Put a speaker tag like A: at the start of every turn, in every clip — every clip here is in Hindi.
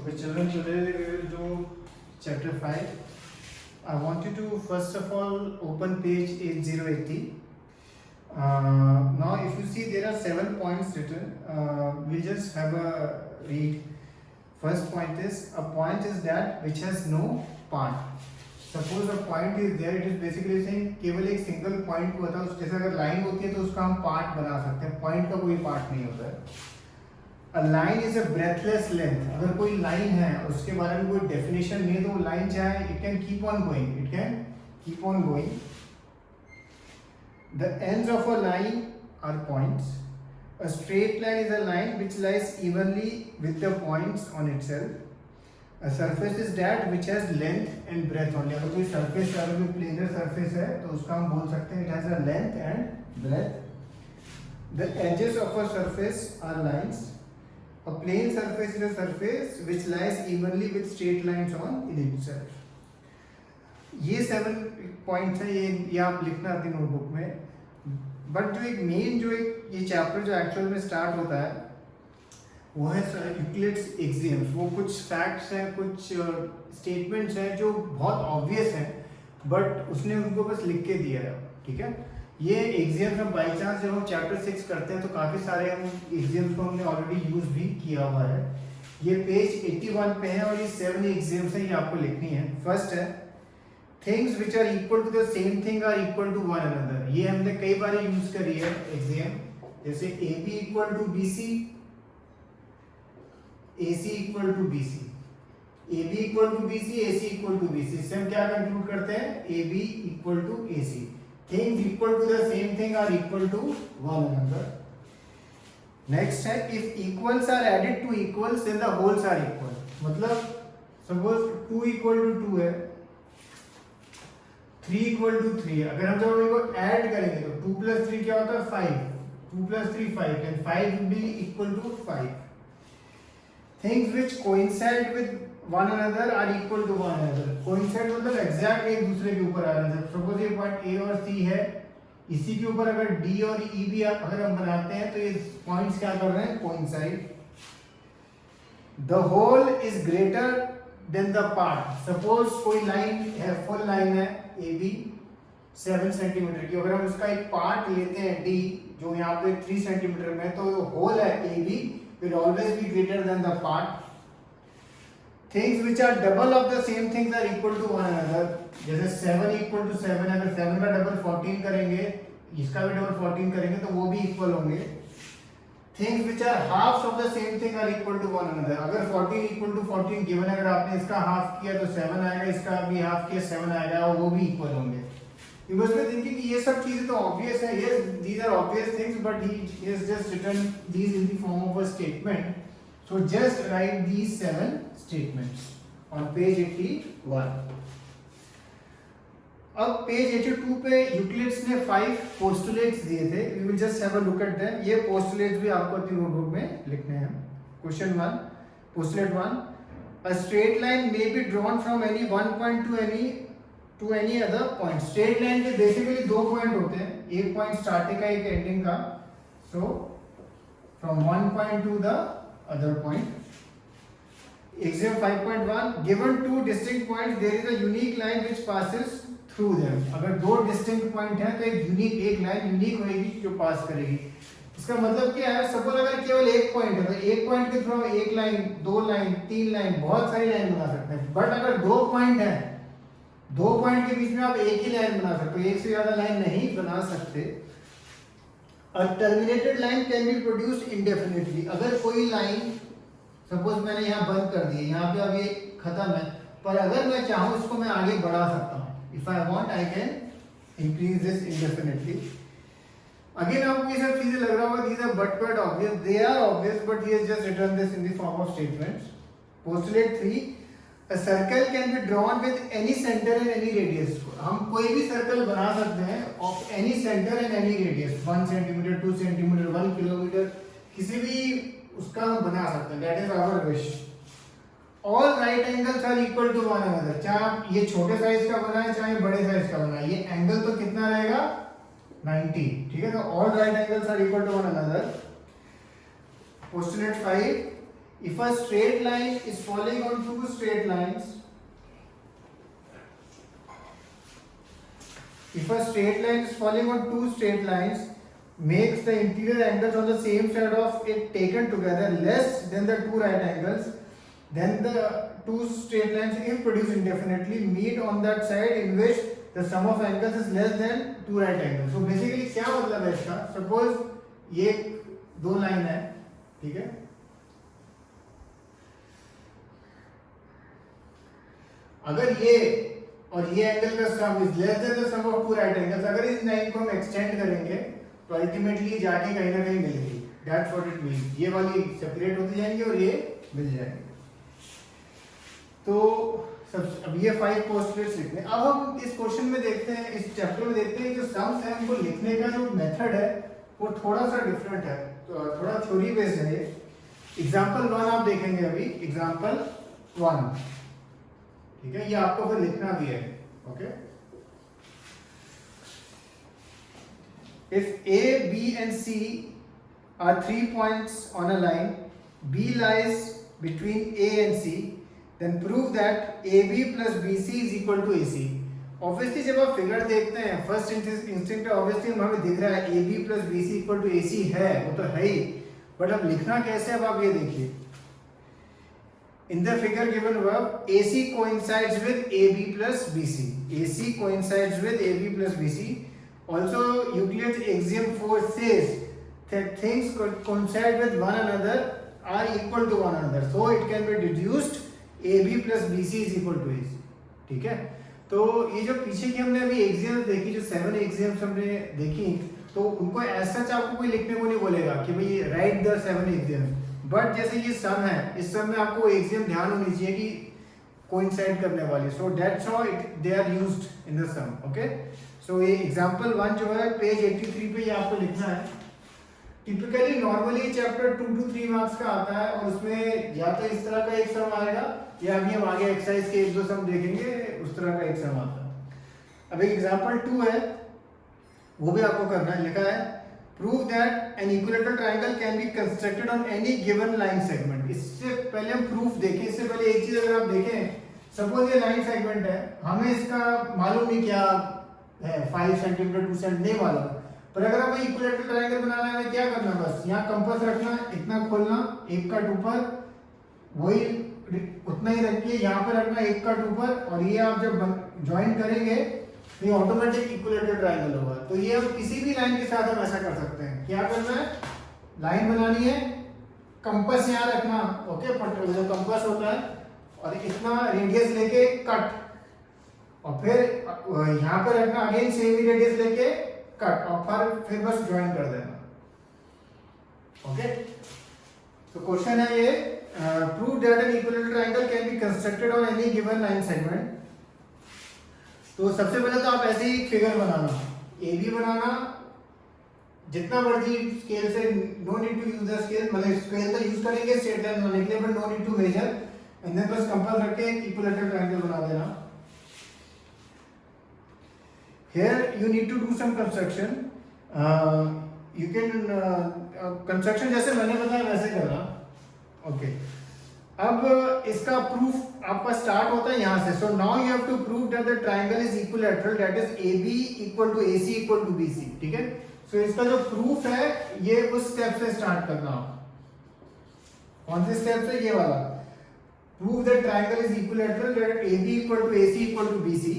A: Okay, children, today we will do chapter 5. I want you to first of all open page 8080. Now, if you see, there are 7 points written. We'll just have a read. First point is, a point is that which has no part. Suppose a point is there, it is basically saying केवल एक single point को होता है, जैसे अगर line होती है तो उसका हम part बना सकते हैं, point का कोई part नहीं होता है. A line is a breathless length. अगर कोई line है उसके बारे में कोई definition नहीं है तो वो line चाहे it can keep on going. It can keep on going. The ends of a line are points. A straight line is a line which lies evenly with the points on itself. A surface is that which has length and breadth only. अगर कोई surface है, अगर कोई planar surface है तो उसका हम बोल सकते हैं it has a length and breadth. The edges of a surface are lines. A plane surface is a surface which lies evenly with straight lines on in itself. ये 7 पॉइंट्स हैं, ये आप लिखना अपनी नोटबुक में. बट जो एक मेन जो एक ये चैप्टर जो एक्चुअल में स्टार्ट होता है वो है यूक्लिड्स एक्सियम्स. वो कुछ फैक्ट्स हैं, कुछ स्टेटमेंट्स हैं जो बहुत ऑब्वियस हैं बट उसने उनको बस लिख के दिया है. ठीक है, ये एक्सियम्स हम बाई चांस जब हम चैप्टर 6 करते हैं तो काफ़ी सारे हम एक्सियम्स को हमने ऑलरेडी यूज भी किया हुआ है. ये पेज 81 पे है और ये 7 एक्सियम्स हैं, ये आपको लिखनी है. फर्स्ट है things which are equal to the same thing are equal to one another. ये हमने कई बार यूज करी है एक्सियम, जैसे A B equal to B C, A C equal to B C, A B equal to B C, A C equal to B C. इससे हम क्या कंक्लूड करते हैं, A B equal to A C. Things equal to the same thing are equal to one another. Next है if equals are added to equals then the wholes are equal. मतलब suppose 2 equal to 2 है, 3 equal to 3 है. अगर हम जब इनको ऐड करेंगे तो 2 plus 3 क्या होता है 5, 2 plus 3 5 and 5 will be equal to 5. Things which coincide with one another are equal to one another. Coincide मतलब एग्जैक्ट एक दूसरे के ऊपर आ रहे हैं. सपोज ये पॉइंट ए और सी है, इसी के ऊपर अगर डी और ई भी अगर हम बनाते हैं तो ये पॉइंट्स क्या कर रहे हैं, coincide. The whole is greater than the part. Suppose कोई लाइन है, फुल लाइन है ए बी 7 सेंटीमीटर की, अगर हम उसका एक पार्ट लेते हैं डी जो यहाँ पे 3 सेंटीमीटर में, तो होल है A B will always be greater than the part. Things which are double of the same things are equal to one another. जैसे 7 equal to 7, अगर 7 का डबल 14 करेंगे, इसका भी डबल 14 करेंगे तो वो भी इक्वल होंगे. Things which are halves of the same thing are equal to one another. अगर 14 equal to 14 given, अगर आपने इसका हाफ किया तो 7 आएगा, इसका भी हाफ किया 7 आएगा और वो भी इक्वल होंगे. You must be thinking कि ये सब चीजें तो obvious है. Yes, these are obvious things, but he has just written these in the form of a statement. So just write these 7 statements on page 81. अब पेज 82 पे यूक्लिड्स ने 5 पोस्टुलेट्स दिए थे. We will just have a look at them. ये पोस्टुलेट्स भी आपको अपनी नोटबुक में लिखने हैं. Question 1, postulate 1. A straight line may be drawn from any one point to any other point. Straight line के basically 2 पॉइंट होते हैं, एक पॉइंट स्टार्टिंग का, एक एंडिंग का. So from one point to the other point. Exam 5.1, given 2 distinct points there is a unique line which passes through them. अगर 2 distinct point हैं तो एक यूनिक, एक लाइन यूनिक होगी जो पास करेगी. इसका मतलब क्या है, सपोज अगर केवल एक पॉइंट है तो एक पॉइंट के थ्रू एक लाइन, 2 लाइन, 3 लाइन, बहुत सारी लाइन बना सकते हैं. बट अगर 2 पॉइंट है, 2 पॉइंट के बीच में आप एक ही लाइन बना सकते हो, एक से ज्यादा लाइन नहीं बना सकते. A terminated line can be produced indefinitely. अगर कोई लाइन सपोज मैंने यहाँ बंद कर दी है, यहाँ पे अब ये खत्म है, पर अगर मैं चाहूँ इसको मैं आगे बढ़ा सकता हूँ. If I want I can increase this indefinitely. Again आपको ये सब चीजें लग रहा होगा these are but quite obvious. They are obvious but he has just written this in the form of statements. Postulate 3, a circle can be drawn with any center and any radius. हम कोई भी सर्कल बना सकते हैं of any center and any radius. 1 centimetre, 2 centimetre, 1 kilometre, किसी भी उसका हम बना सकते हैं. That is our wish. All right angles are equal to one another. चाहे आप ये छोटे साइज का बनाए चाहे बड़े साइज का बनाए, ये एंगल तो कितना रहेगा 90. ठीक है, तो all right angles are equal to one another. Postulate 5, if a straight line is falling on two straight lines, if a straight line is falling on two straight lines, makes the interior angles on the same side of it taken together less than the two right angles, then the two straight lines, if produced indefinitely, meet on that side in which the sum of angles is less than two right angles. So basically क्या मतलब है इसका? Suppose ये दो लाइन है, ठीक है, अगर ये और ये एंगल का sum is less than the sum of two right angles, अगर इस लाइन को हम एक्सटेंड करेंगे तो अल्टीमेटली जाके कहीं ना कहीं मिलेगी. That's what it means. ये वाली सेपरेट होती जाएंगी और ये मिल जाएंगे. तो सब अब ये 5 पोस्टुलेट्स लिखने. अब हम इस क्वेश्चन में देखते हैं, इस चैप्टर में देखते हैं जो सम्स है उनको लिखने का जो मेथड है वो थोड़ा सा डिफरेंट है, तो थोड़ा थ्योरी बेस्ड है. एग्जांपल 1 आप देखेंगे अभी. एग्जांपल 1, ठीक है, ये आपको फिर लिखना भी है. Okay, if A, B and C are 3 points on a line, B lies between A and C, then prove that AB plus BC is equal to AC. Obviously जब आप फिगर देखते हैं फर्स्ट इंस्टिंक्ट ऑब्वियसली हमें दिख रहा है AB plus BC equal to AC है, वो तो है ही, बट अब लिखना कैसे, अब आप ये देखिए. In the figure given above, AC coincides with AB plus BC. AC coincides with AB plus BC. Also, Euclid's axiom 4 says that things coincide with one another are equal to one another. So it can be deduced AB plus BC is equal to AC. ठीक है? तो ये जो पीछे की हमने अभी एग्जियम्स देखी, जो 7 एग्जियम्स हमने देखी, तो उनको ऐसा सच आपको कोई लिखने को नहीं बोलेगा कि भाई राइट द 7 एग्जियम्स. बट जैसे ये सम है, इस सम में आपको एग्जियम ध्यान होनी चाहिए कि कोइंसाइड करने वाली. So that's how it they are used in the sum. Okay, so ये एग्जांपल 1 जो है पेज 83 पे ये आपको लिखना है. Typically normally chapter 2 to 3 marks का आता है और उसमें या तो इस तरह का एक सम आएगा या अभी हम आगे एक्सरसाइज के एक दो सम देखेंगे उस तरह का एक सम आता है. अब एक एग्जांपल 2 है, वो भी आपको करना है. लिखा है prove that an equilateral triangle can be constructed on any given line segment. इससे पहले हम प्रूफ देखें, इससे पहले एक चीज अगर आप देखें, सपोज ये लाइन सेगमेंट है, हमें इसका मालूम नहीं क्या है, 5 सेंटीमीटर 2 सेंटीमीटर नहीं मालूम, पर अगर हमें इक्विलेटरल ट्रायंगल बनाना है क्या करना है, बस यहाँ कंपास रखना, इतना खोलना, एक कट ऊपर, वही उतना ही रखिए, यहाँ पे रखना एक कट ऊपर, और ये आप जब ज्वाइन करेंगे तो ये ऑटोमेटिक इक्विलेटरल ट्रायंगल होगा. तो ये हम किसी भी लाइन के साथ हम ऐसा कर सकते हैं. क्या करना है, लाइन बनानी है, कंपास यहाँ रखना, ओके, जो कंपास होता है, और इतना रेडियस लेके कट, और फिर यहाँ पे रखना, अगेन सेम ही रेडियस लेके कट, और फिर बस ज्वाइन कर देना. ओके, तो क्वेश्चन है ये, prove that an equilateral triangle can be constructed on any given line segment. तो सबसे पहले तो आप ऐसे ही फिगर बनाना, ए बी बनाना, जितना मर्जी स्केल से, no need to use the scale, मतलब स्केल तो यूज करेंगे स्ट्रेट लाइन बनाने के लिए, but no need to measure, and then बस कंपास रख के इक्विलेटरल ट्रायंगल बना देना. Here you need to do some construction. You can construction जैसे मैंने बताया वैसे करना. ओके, अब इसका प्रूफ आपका स्टार्ट होता है यहाँ से. So now you have to prove that the triangle is equilateral, that is AB equal to AC equal to BC. ठीक है, सो इसका जो प्रूफ है ये उस स्टेप से स्टार्ट करना. कौन से स्टेप से, ये वाला, prove that triangle is equilateral, that AB equal to AC equal to BC.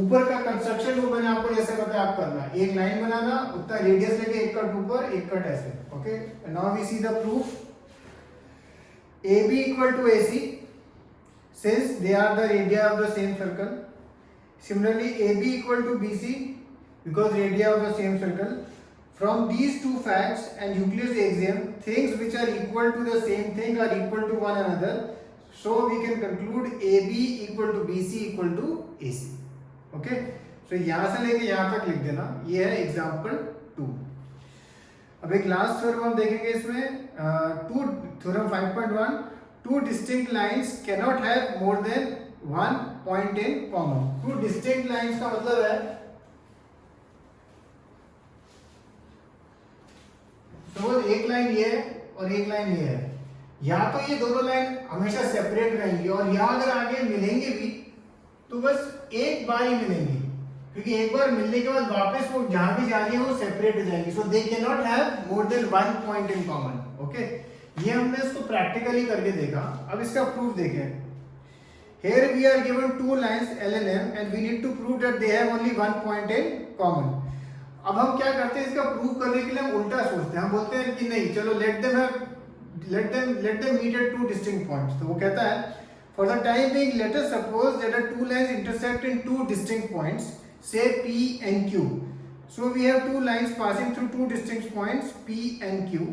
A: ऊपर का कंस्ट्रक्शन वो मैंने आपको जैसे बताया आप करना, एक लाइन बनाना, उतना रेडियस लेके एक कट ऊपर एक कट ऐसे. Okay, now we see the proof. AB equal to AC, since they are the radii of the same circle. Similarly, AB equal to BC, because radii of the same circle. From these two facts and Euclid's axiom, things which are equal to the same thing are equal to one another. So we can conclude AB equal to BC equal to AC. Okay? So यहाँ से लेके यहाँ तक लिख देना. ये है एग्जाम्पल 2. अब एक लास्ट थ्योरम हम देखेंगे इसमें, theorem 5.1. Two distinct lines can not have more than one point in common. Two distinct lines का मतलब है, सपोज एक लाइन ये है और एक लाइन ये है, या तो ये दोनों लाइन हमेशा सेपरेट रहेंगी और या अगर आगे मिलेंगे भी तो बस एक बार ही मिलेंगी, क्योंकि एक बार मिलने के बाद वापस वो जहां भी जा रही है वो सेपरेट हो जाएंगी। So they can not have more than one point in common. Okay, ये हमने इसको प्रैक्टिकली करके देखा। अब इसका प्रूफ देखें। Here we are given two lines L and M and we need to prove that they have only one point in common. अब हम क्या करते हैं, इसका प्रूव करने के लिए हम उल्टा सोचते हैं। हम बोलते हैं कि नहीं, चलो let them meet at two distinct points। तो वो कहता है for the time being let us suppose that the two lines intersect in two distinct points, say P and Q. So we have two lines passing through two distinct points P and Q.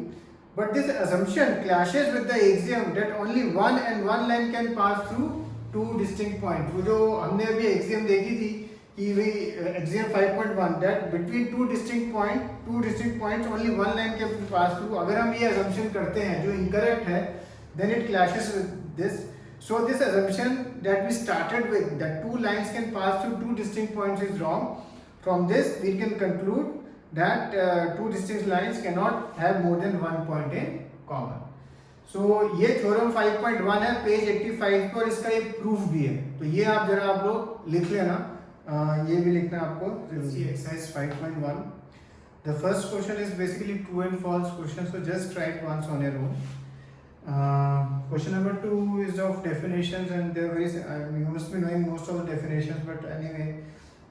A: But this assumption clashes with the axiom that only one and one line can pass through two distinct point. वो जो हमने अभी एग्जाम देखी थी कि वही exam 5.1 that between two distinct points only one line can pass through. अगर हम ये assumption करते हैं जो इनकरेक्ट है, then it clashes with this. So this assumption that we started with that two lines can pass through two distinct points is wrong. From this we can conclude that two distinct lines cannot have more than one point in common. ये थ्योरम 5.1 है पेज 85 पे और इसका एक प्रूफ भी है। तो ये आप जरा आप लोग लिख लेना, ये भी लिखना आपको। Exercise 5.1 the first question is basically true and false question, so just write once on your own. Question number 2 is of definitions and there very you must be knowing most of the definitions, but anyway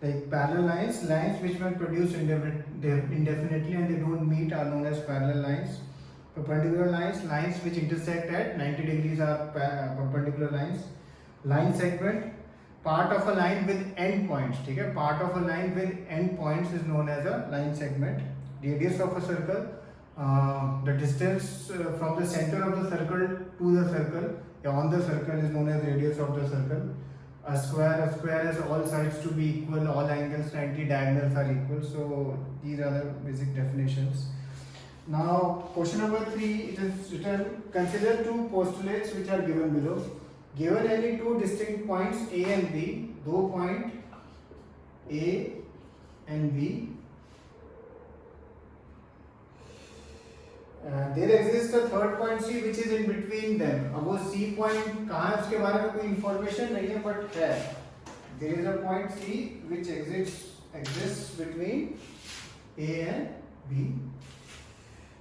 A: like parallel lines which when produced indefinitely and they don't meet are known as parallel lines. Perpendicular lines which intersect at 90 degrees are perpendicular lines. Line segment, part of a line with end points, ठीक है, part of a line with end points is known as a line segment. Radius of a circle, the distance from the center of the circle to the circle या on the circle is known as radius of the circle. A square has all sides to be equal, all angles 90, diagonals are equal. So these are the basic definitions. Now question number 3, it is written, consider two postulates which are given below. Given any two distinct points A and B, दो point A and B, there exists a third point C which is in between them. अब वो C point कहाँ है उसके बारे में कोई information नहीं है, but है there is a point C which exists between A and B.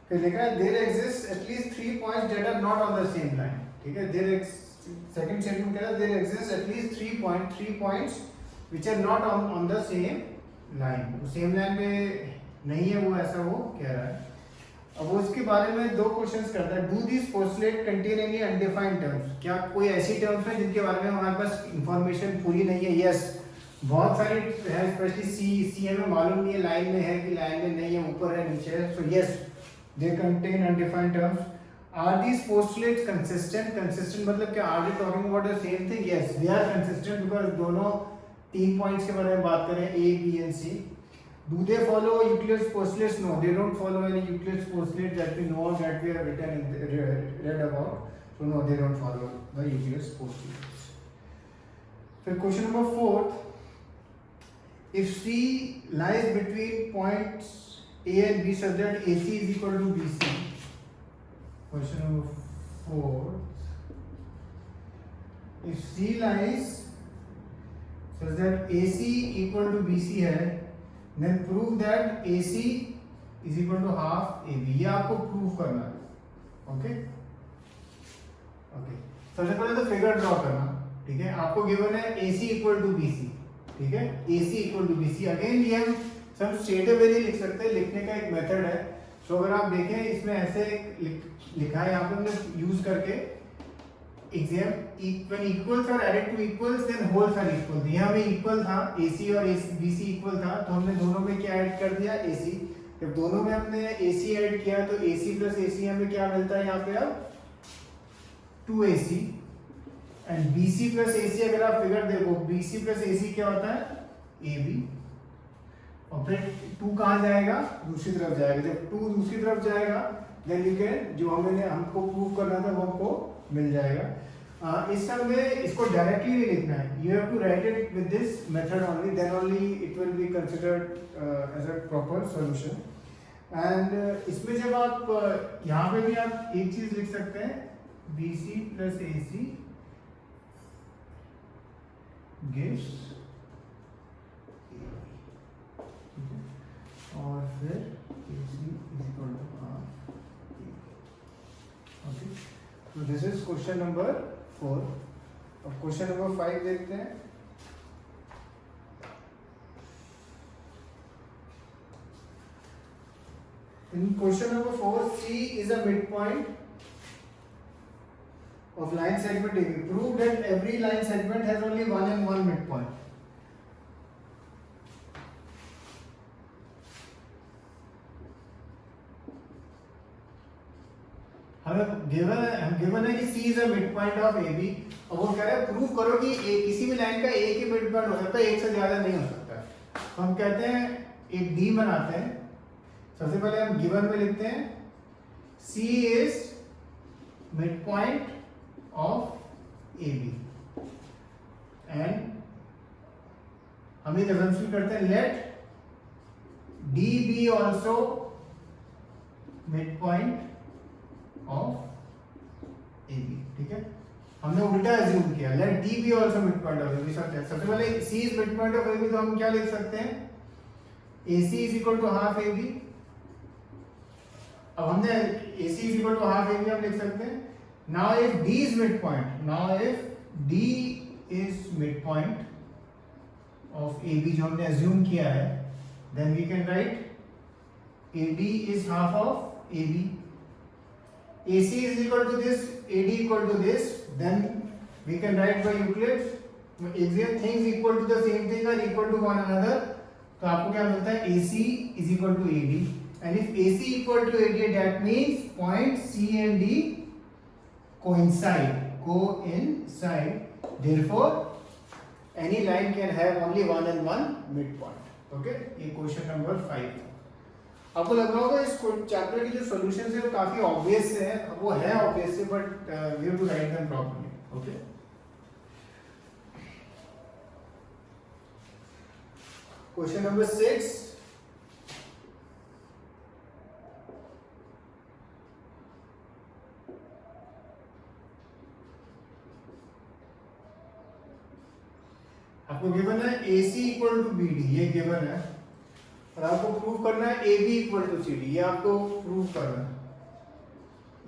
A: फिर लिखा है there exists at least 3 points that are not on the same line, ठीक है। सेकंड स्टेटमेंट कह रहा है there exists at least 3 points which are not on the same line. वो सेम लाइन पे नहीं है, वो ऐसा वो कह रहा है। अब वो उसके बारे में दो क्वेश्चंस करता है। Do this postulate contain any undefined terms, क्या कोई ऐसी टर्म्स है जिनके बारे में हमारे पास इंफॉर्मेशन पूरी नहीं है? यस, बहुत सारी है, स्पेशली सी हमें मालूम नहीं है लाइन में है कि लाइन में नहीं है, ऊपर है नीचे है। So yes, they contain undefined terms. Are these postulates consistent? Consistent मतलब क्या, are they talking about the same thing? Yes, they are consistent because दोनों 3 पॉइंट्स के बारे में बात करें, A B and C. Do they follow Euclid's postulates? No, they don't follow any Euclid's postulates that we know, that we have read about. So no, they don't follow the Euclid's postulates. So question number 4, if C lies between points A and B such that AC is equal to BC. Question number 4, if C lies such that AC equal to BC है, then prove that AC is equal to half AB. ये आपको प्रूव करना है। ओके, सबसे पहले तो फिगर ड्रॉ करना, ठीक है। आपको गिवन है AC इक्वल टू BC, ठीक है, AC equal to BC। Again ये हम सब स्ट्रेट अवे नहीं लिख सकते, लिखने का एक मेथड है। सो अगर आप देखें इसमें ऐसे लिखा है, यहाँ पे हमने यूज करके exam when equals are added to equals then wholes are equal। यहाँ में इक्वल था, AC और BC इक्वल था, तो हमने दोनों में क्या ऐड कर दिया, AC। जब दोनों में हमने AC ऐड किया तो AC प्लस AC हमें क्या मिलता है यहाँ पे अब 2AC, and BC plus AC अगर आप फिगर देखो, BC प्लस AC क्या होता है AB, और फिर 2 कहाँ जाएगा, दूसरी तरफ जाएगा। जब 2 दूसरी तरफ जाएगा देन यू कैन, जो हमको प्रूव करना था वो हमको मिल जाएगा। इस समय में इसको डायरेक्टली नहीं लिखना है, you have to write it with this method only, then only it will be considered as a proper solution. And इसमें जब आप यहाँ पे भी आप एक चीज लिख सकते हैं, BC plus AC gives AB, और फिर AC is equal to half AB. Okay, तो दिस इज क्वेश्चन नंबर 4. अब क्वेश्चन नंबर 5 देखते हैं. In question number 4, C is a midpoint of line segment AB. Prove that every line segment has only one and one midpoint. हमें गिवन है कि C is a midpoint of AB. और वो कह रहा है प्रूव करो कि किसी भी लाइन का एक ही मिडपॉइंट हो सकता है, एक से ज्यादा नहीं हो सकता. तो हम कहते हैं एक D बनाते हैं. सबसे पहले हम गिवन में लिखते हैं C is midpoint of AB and हम एक assumption करते हैं let D be also midpoint of AB. ठीक है, हमने उल्टा assume किया let D be also midpoint of AB. सबसे पहले C is midpoint of AB, तो हम क्या लिख सकते हैं AC is equal to half AB. अब हमने AC is equal to half AB हम लिख सकते हैं. Now if D is midpoint of AB जो हमने assume किया है, then we can write AD is half of AB. AC is equal to this, AD equal to this, then we can write by Euclid's axiom things equal to the same thing are equal to one another. तो आपको क्या मिलता है AC is equal to AD. And if AC equal to AD, that means point C and D coincide. Therefore, any line can have only one and one midpoint. Okay? ये क्वेश्चन नंबर 5 है. आपको लग रहा होगा इस चैप्टर की जो सॉल्यूशंस है वो काफी ऑब्वियस है. वो है ऑब्वियस है, but we have to write them properly. Okay, question number 6. आपको गिवन है AC इक्वल टू BD, ये गिवन है, और आपको प्रूव करना है AB इक्वल टू CD. ये आपको प्रूव करना है.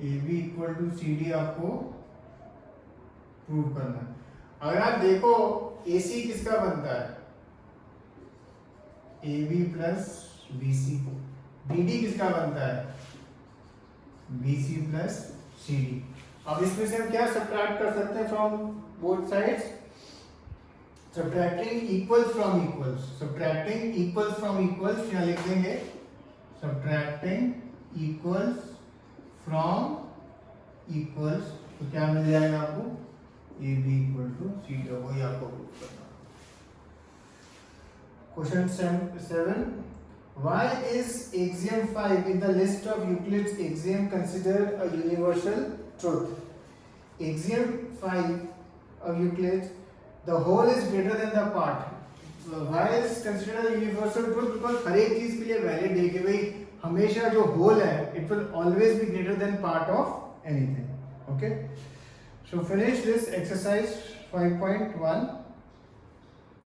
A: AB इक्वल टू CD आपको प्रूव करना है. अगर आप देखो AC किसका बनता है AB प्लस BC. BD किसका बनता है BC प्लस CD. अब इसमें से हम क्या सब्ट्रैक्ट कर सकते हैं from both sides? Subtracting equals from equals. क्या लिख देंगे? Subtracting equals from equals. तो क्या मिल जाएगा आपको? AB equal to CD. वही आपको प्रूव करना. Question 7. Why is axiom 5 in the list of Euclid's axiom considered a universal truth? Axiom 5 of Euclid's, the whole is greater than the part. Why is considered a universal truth? Because हर एक चीज के लिए वैलिड है कि भाई हमेशा जो होल है it will always be greater than part of anything. Okay, so finish this exercise 5.1.